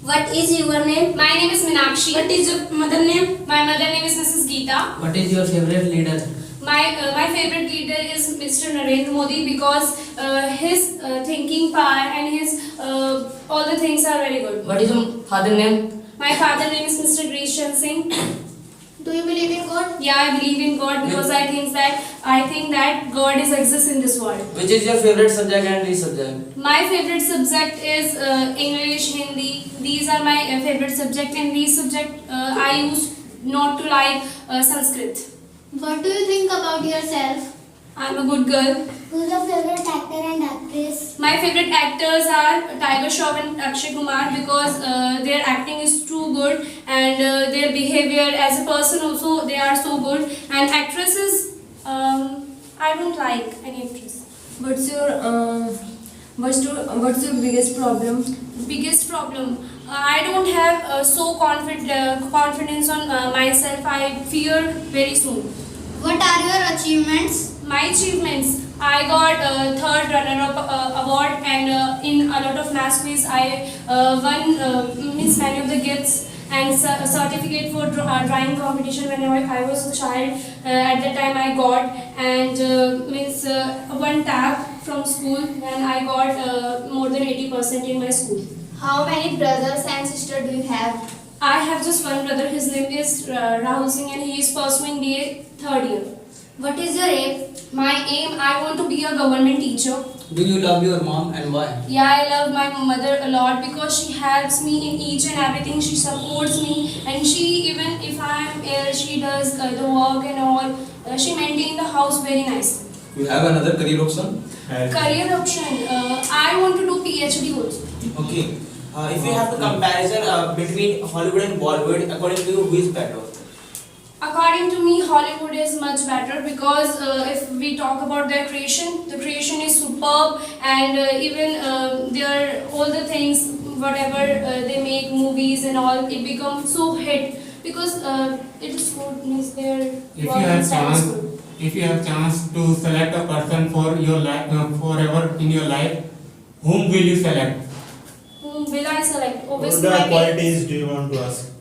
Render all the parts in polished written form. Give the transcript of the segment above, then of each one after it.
What is your name? My name is Meenakshi. What is your mother name? My mother name is Mrs. Geeta. What is your favorite leader? My favorite leader is Mr. Narendra Modi because his thinking power and his all the things are very good. What is your father name? My father name is Mr. Grishan Singh. Do you believe in God? Yeah, I believe in God because I think that God is exists in this world. Which is your favorite subject and this subject? My favorite subject is English, Hindi. These are my favorite subject, and these subject I used not to like Sanskrit. What do you think about yourself? I'm a good girl. Who's your favorite actor and actress? My favorite actors are Tiger Shroff and Akshay Kumar because their acting is too good and their behavior as a person also they are so good. And actresses, I don't like any actress. What's your biggest problem? Biggest problem, I don't have confidence on myself. I fear very soon. What are your achievements? My achievements, I got third runner-up award, and in a lot of maths quiz I won means many of the gifts and certificate for drawing competition when I was a child. At that time I got, and means one tab from school, and I got more than 80% in my school. How many brothers and sisters do you have? I have just one brother. His name is Rahul Singh, and he is pursuing BA third year. What is your aim? My aim, I want to be a government teacher. Do you love your mom and why? Yeah, I love my mother a lot because she helps me in each and everything. She supports me, and she, even if I am ill, she does the work and all. She maintains the house very nicely. You have another career option? Career option, I want to do PhD also. Okay. If you have to comparison between Hollywood and Bollywood, according to you, who is better? According to me, Hollywood is much better because if we talk about their creation, the creation is superb, and even their all the things, whatever they make movies and all, it becomes so hit because it is good, means their If work you have style is chance, good. if you have chance to select a person for your life, forever in your life, whom will you select? Whom will I select? What Obviously, my parents. qualities do you want to ask?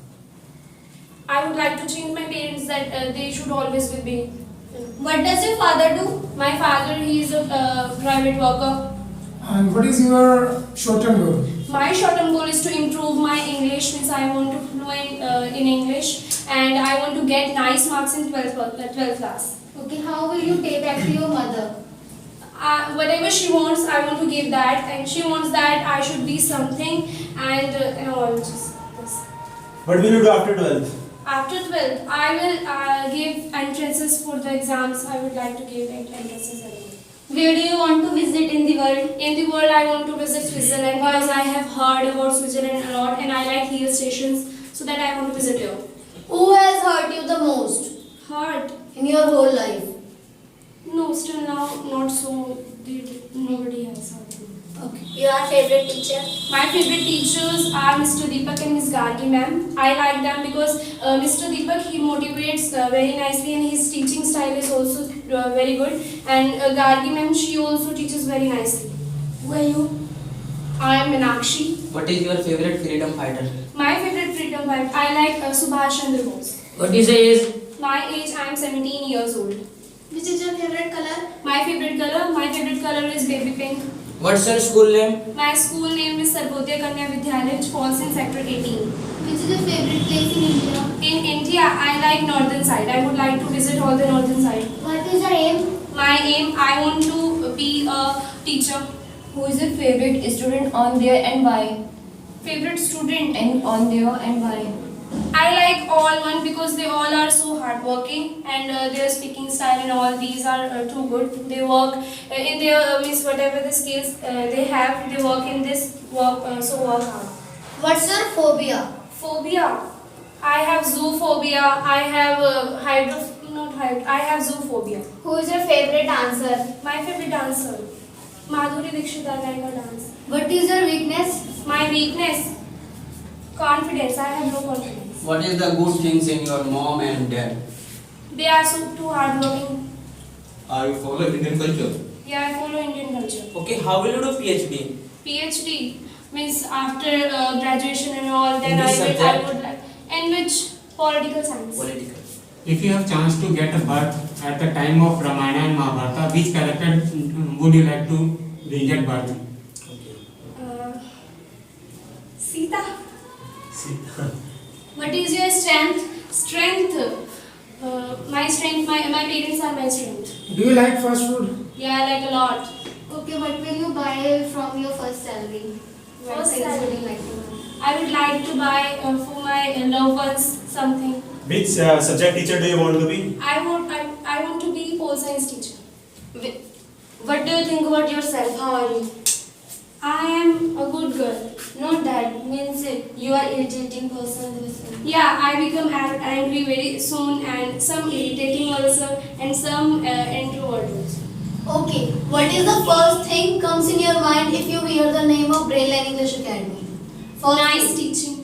I would like to change my parents that they should always with me. What does your father do? My father, he is a private worker. And what is your short-term goal? My short-term goal is to improve my English, means I want to fluent in English, and I want to get nice marks in 12th class. Okay, how will you pay back to your mother? Whatever she wants, I want to give that, and she wants that I should be something, and all just this. What will you do after 12th? After 12th, I will give entrances for the exams. I would like to give entrances again. Where do you want to visit in the world? In the world, I want to visit Switzerland because I have heard about Switzerland a lot, and I like hill stations, so that I want to visit here. Who has hurt you the most Heart? in your whole life? No, still now not so. Nobody has hurt me. Okay. Your favorite teacher? My favorite teachers are Mr. Deepak and Ms. Gargi ma'am. I like them because Mr. Deepak, he motivates very nicely, and his teaching style is also very good. And Gargi ma'am, she also teaches very nicely. Who are you? I am Meenakshi. What is your favorite freedom fighter? My favorite freedom fighter, I like Subhash Chandra Bose. What is your age? My age, I am 17 years old. Which is your favorite color? My favorite color is baby pink. What's your school name? My school name is Sarvodaya Kanya Vidyalaya, which falls in sector 18. Which is your favorite place in India? In India, I like northern side. I would like to visit all the northern side. What is your aim? My aim, I want to be a teacher. Who is your favorite student on there and why? Favorite student, And on there and why? I like all one because they all are so hardworking, and their speaking style and all these are too good. They work in their means whatever the skills they have, they work in this work, so work hard. What's your phobia? Phobia, I have zoophobia. I have I have zoophobia. Who is your favorite dancer? My favorite dancer, Madhuri Dixit, I like her dance. What is your weakness? My weakness, confidence. I have no confidence. What is the good things in your mom and dad? They are so too hardworking. Are you follow Indian culture? Yeah, I follow Indian culture. Okay, how will you do PhD? PhD. means after graduation and all, then In I which will, I subject? would like, in which political science. Political. If you have chance to get a birth at the time of Ramayana and Mahabharata, which character would you like to get birth? Okay. Sita. See. What is your strength? Strength. My strength. My parents are my strength. Do you like fast food? Yeah, I like a lot. Okay, what will you buy from your first salary? What First things would you salary? like to buy? I would like to buy for my loved ones something. Which subject teacher do you want to be? I want to be pole science teacher. What do you think about yourself? How are you? I am a good girl. Not that means you are irritating person. Yeah, I become angry very soon and some irritating also and some introvert also. Okay, what is the first thing comes in your mind if you hear the name of Braille and English Academy? First Nice thing. teaching.